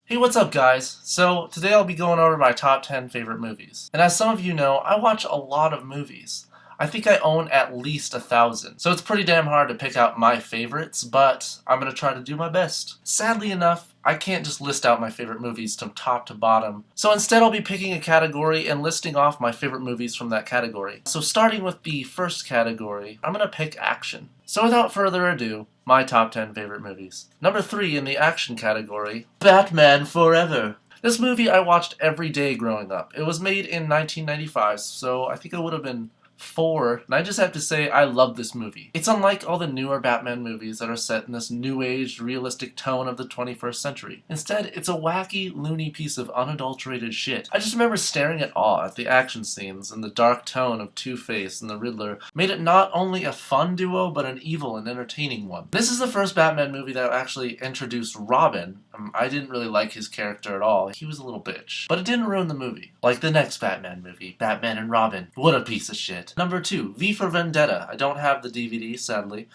Hey, what's up guys? So, today I'll be going over my top 10 favorite movies. And as some of you know, I watch a lot of movies. I think I own at least 1,000. So it's pretty damn hard to pick out my favorites, but I'm gonna try to do my best. Sadly enough, I can't just list out my favorite movies from top to bottom. So instead I'll be picking a category and listing off my favorite movies from that category. So starting with the first category, I'm gonna pick action. So without further ado, my top 10 favorite movies. Number 3 in the action category, Batman Forever. This movie I watched every day growing up. It was made in 1995, so I think I would have been 4, and I just have to say I love this movie. It's unlike all the newer Batman movies that are set in this new age, realistic tone of the 21st century. Instead, it's a wacky, loony piece of unadulterated shit. I just remember staring at awe at the action scenes, and the dark tone of Two-Face and the Riddler made it not only a fun duo, but an evil and entertaining one. This is the first Batman movie that actually introduced Robin. I didn't really like his character at all. He was a little bitch. But it didn't ruin the movie. Like the next Batman movie, Batman and Robin. What a piece of shit. Number 2, V for Vendetta. I don't have the DVD, sadly.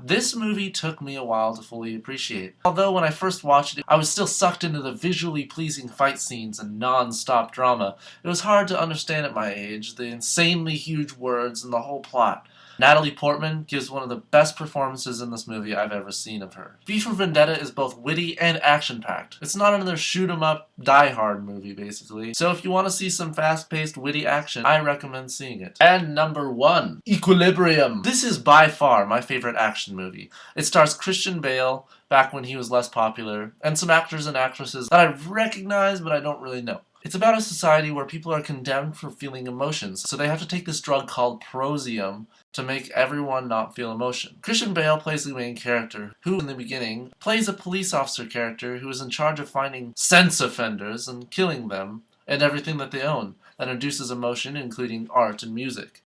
This movie took me a while to fully appreciate. Although when I first watched it, I was still sucked into the visually pleasing fight scenes and non-stop drama. It was hard to understand at my age, the insanely huge words and the whole plot. Natalie Portman gives one of the best performances in this movie I've ever seen of her. V for Vendetta is both witty and action-packed. It's not another shoot-'em-up, die-hard movie, basically. So if you want to see some fast-paced, witty action, I recommend seeing it. And number 1, Equilibrium. This is by far my favorite action movie. It stars Christian Bale, back when he was less popular, and some actors and actresses that I recognize but I don't really know. It's about a society where people are condemned for feeling emotions, so they have to take this drug called Prosium to make everyone not feel emotion. Christian Bale plays the main character, who in the beginning plays a police officer character who is in charge of finding sense offenders and killing them and everything that they own that induces emotion, including art and music.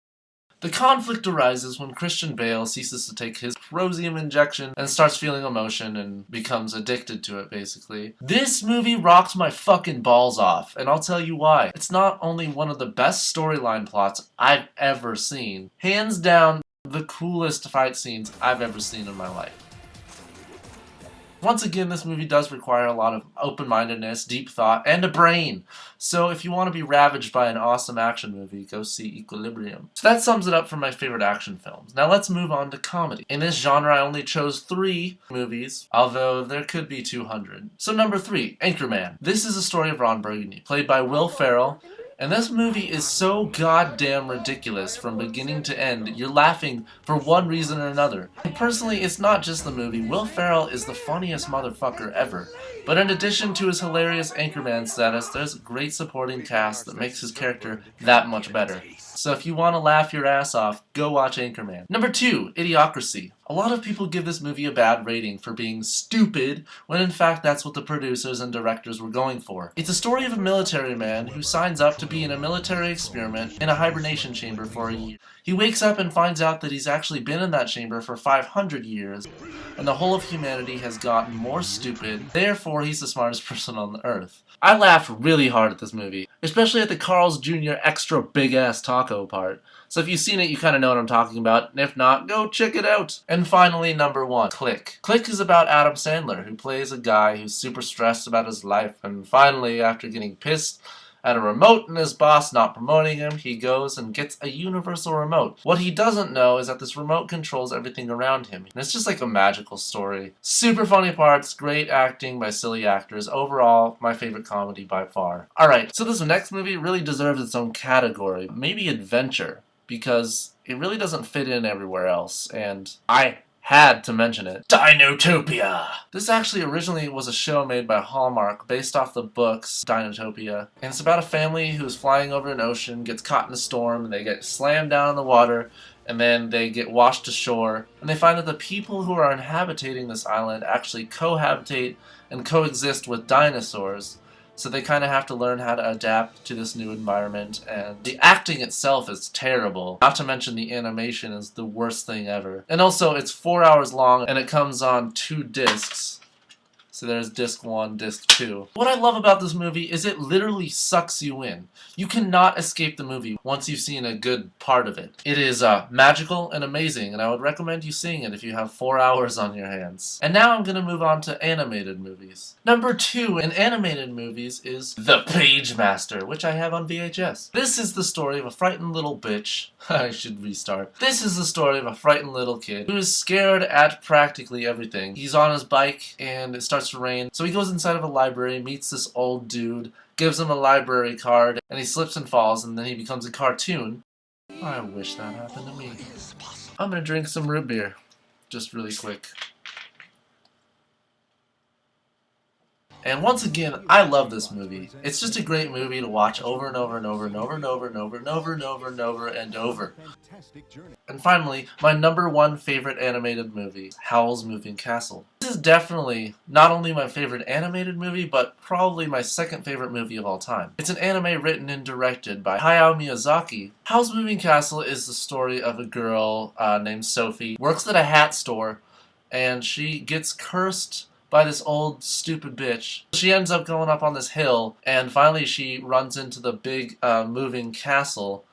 The conflict arises when Christian Bale ceases to take his Prosium injection and starts feeling emotion and becomes addicted to it, basically. This movie rocked my fucking balls off, and I'll tell you why. It's not only one of the best storyline plots I've ever seen, hands down the coolest fight scenes I've ever seen in my life. Once again, this movie does require a lot of open-mindedness, deep thought, and a brain. So if you want to be ravaged by an awesome action movie, go see Equilibrium. So that sums it up for my favorite action films. Now let's move on to comedy. In this genre, I only chose 3 movies, although there could be 200. So number 3, Anchorman. This is a story of Ron Burgundy, played by Will Ferrell. And this movie is so goddamn ridiculous from beginning to end, you're laughing for one reason or another. And personally, it's not just the movie. Will Ferrell is the funniest motherfucker ever. But in addition to his hilarious Anchorman status, there's a great supporting cast that makes his character that much better. So if you want to laugh your ass off, go watch Anchorman. Number 2, Idiocracy. A lot of people give this movie a bad rating for being stupid, when in fact that's what the producers and directors were going for. It's a story of a military man who signs up to be in a military experiment in a hibernation chamber for a year. He wakes up and finds out that he's actually been in that chamber for 500 years, and the whole of humanity has gotten more stupid, therefore he's the smartest person on the earth. I laughed really hard at this movie, especially at the Carl's Jr. extra big-ass taco part. So if you've seen it, you kind of know what I'm talking about, and if not, go check it out. And finally, number 1, Click. Click is about Adam Sandler, who plays a guy who's super stressed about his life, and finally, after getting pissed at a remote and his boss not promoting him, he goes and gets a universal remote. What he doesn't know is that this remote controls everything around him. And it's just like a magical story. Super funny parts, great acting by silly actors. Overall, my favorite comedy by far. Alright, so this next movie really deserves its own category. Maybe adventure, because it really doesn't fit in everywhere else. And I had to mention it. Dinotopia! This actually originally was a show made by Hallmark based off the books Dinotopia. And it's about a family who's flying over an ocean, gets caught in a storm, and they get slammed down in the water, and then they get washed ashore. And they find that the people who are inhabiting this island actually cohabitate and coexist with dinosaurs. So they kind of have to learn how to adapt to this new environment, and the acting itself is terrible. Not to mention the animation is the worst thing ever. And also, it's 4 hours long, and it comes on 2 discs. So there's disc 1, disc 2. What I love about this movie is it literally sucks you in. You cannot escape the movie once you've seen a good part of it. It is magical and amazing, and I would recommend you seeing it if you have 4 hours on your hands. And now I'm going to move on to animated movies. Number 2 in animated movies is The Page Master, which I have on VHS. This is the story of a frightened little bitch. I should restart. This is the story of a frightened little kid who is scared at practically everything. He's on his bike and it starts to rain, so he goes inside of a library, meets this old dude, gives him a library card, and he slips and falls, and then he becomes a cartoon. I wish that happened to me. I'm gonna drink some root beer, just really quick. And once again, I love this movie. It's just a great movie to watch over and over and over and over and over and over and over and over and over and over. And finally, my number 1 favorite animated movie, Howl's Moving Castle. This is definitely not only my favorite animated movie, but probably my 2nd favorite movie of all time. It's an anime written and directed by Hayao Miyazaki. Howl's Moving Castle is the story of a girl named Sophie, works at a hat store, and she gets cursed by this old stupid bitch. She ends up going up on this hill, and finally she runs into the big moving castle.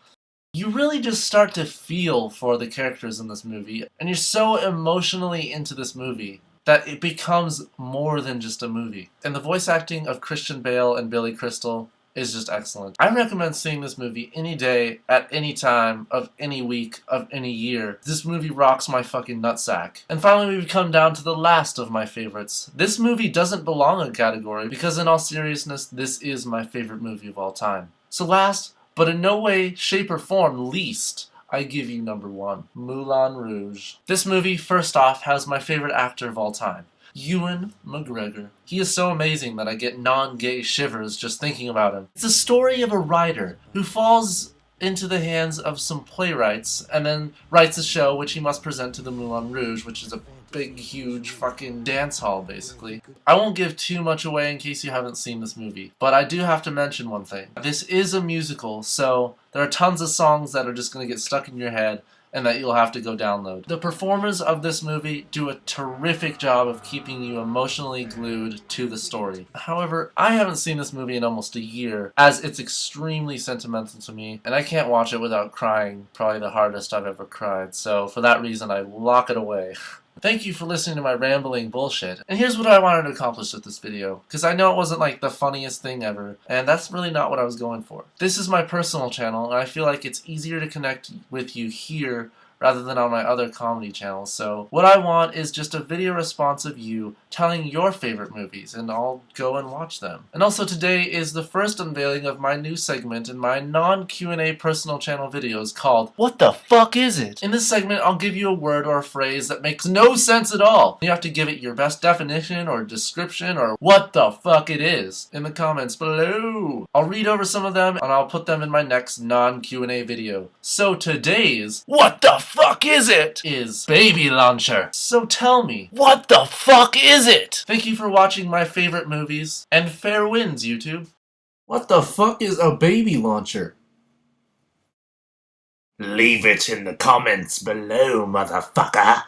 You really just start to feel for the characters in this movie, and you're so emotionally into this movie that it becomes more than just a movie. And the voice acting of Christian Bale and Billy Crystal is just excellent. I recommend seeing this movie any day, at any time, of any week, of any year. This movie rocks my fucking nutsack. And finally, we've come down to the last of my favorites. This movie doesn't belong in a category because in all seriousness, this is my favorite movie of all time. So last, but in no way, shape, or form least, I give you number 1, Moulin Rouge. This movie, first off, has my favorite actor of all time, Ewan McGregor. He is so amazing that I get non-gay shivers just thinking about him. It's a story of a writer who falls into the hands of some playwrights and then writes a show which he must present to the Moulin Rouge, which is a big, huge fucking dance hall, basically. I won't give too much away in case you haven't seen this movie, but I do have to mention one thing. This is a musical, so there are tons of songs that are just going to get stuck in your head and that you'll have to go download. The performers of this movie do a terrific job of keeping you emotionally glued to the story. However, I haven't seen this movie in almost a year, as it's extremely sentimental to me, and I can't watch it without crying, probably the hardest I've ever cried, so for that reason I lock it away. Thank you for listening to my rambling bullshit. And here's what I wanted to accomplish with this video, because I know it wasn't like the funniest thing ever, and that's really not what I was going for. This is my personal channel, and I feel like it's easier to connect with you here rather than on my other comedy channels. So what I want is just a video response of you telling your favorite movies, and I'll go and watch them. And also today is the first unveiling of my new segment in my non-Q&A personal channel videos called What the Fuck Is It? In this segment, I'll give you a word or a phrase that makes no sense at all. You have to give it your best definition or description or what the fuck it is in the comments below. I'll read over some of them and I'll put them in my next non-Q&A video. So today's What the fuck is it? Is baby launcher. So tell me, what the fuck is it? Thank you for watching my favorite movies, and fair winds, YouTube. What the fuck is a baby launcher? Leave it in the comments below, motherfucker.